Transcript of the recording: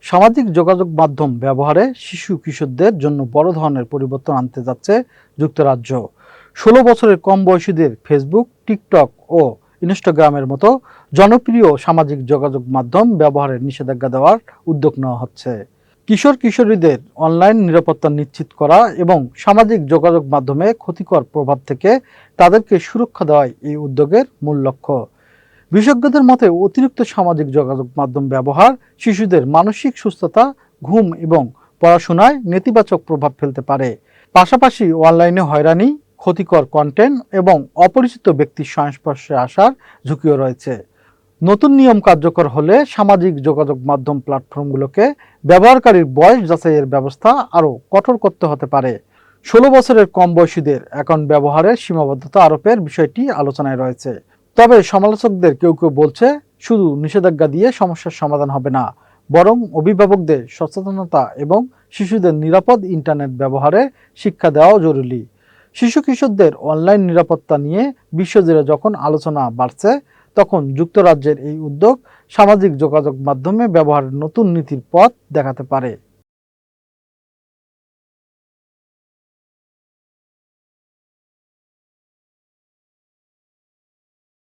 সামাজিক যোগাযোগ মাধ্যম ব্যবহারে শিশু কিশোরদের জন্য বড় ধরনের পরিবর্তন আনতে যাচ্ছে যুক্তরাজ্য। ১৬ বছরের কম বয়সীদের ফেসবুক, টিকটক ও ইনস্টাগ্রামের মতো জনপ্রিয় সামাজিক যোগাযোগ মাধ্যম ব্যবহারের নিষেধাজ্ঞা দেওয়ার উদ্যোগ নেওয়া হচ্ছে। কিশোর কিশোরীদের অনলাইন নিরাপত্তা নিশ্চিত করা এবং সামাজিক যোগাযোগ মাধ্যমে ক্ষতিকর প্রভাব থেকে তাদেরকে সুরক্ষা দেওয়াই এই উদ্যোগের মূল লক্ষ্য। বিশেষজ্ঞদের মতে অতিরিক্ত সামাজিক যোগাযোগ মাধ্যম ব্যবহার শিশুদের মানসিক সুস্থতা, ঘুম এবং পড়াশোনায় নেতিবাচক প্রভাব ফেলতে পারে। পাশাপাশি অনলাইনে হয়রানি, ক্ষতিকর কন্টেন্ট এবং অপরিচিত ব্যক্তির সংস্পর্শে আসার ঝুঁকিও রয়েছে। নতুন নিয়ম কার্যকর হলে সামাজিক যোগাযোগ মাধ্যম প্ল্যাটফর্মগুলোকে ব্যবহারকারীর বয়স যাচাইয়ের ব্যবস্থা আরও কঠোর করতে হতে পারে। ১৬ বছরের কম বয়সীদের অ্যাকাউন্ট ব্যবহারের সীমাবদ্ধতা আরোপের বিষয়টি আলোচনায় রয়েছে। তবে সমালোচকদের কেউ কেউ বলছে, শুধু নিষেধাজ্ঞা দিয়ে সমস্যার সমাধান হবে না, বরং অভিভাবকদের সচেতনতা এবং শিশুদের নিরাপদ ইন্টারনেট ব্যবহারে শিক্ষা দেওয়াও জরুরি। শিশু কিশোরদের অনলাইন নিরাপত্তা নিয়ে বিশ্বজুড়ে যখন আলোচনা বাড়ছে, তখন যুক্তরাজ্যের এই উদ্যোগ সামাজিক যোগাযোগ মাধ্যমে ব্যবহারের নতুন নীতির পথ দেখাতে পারে।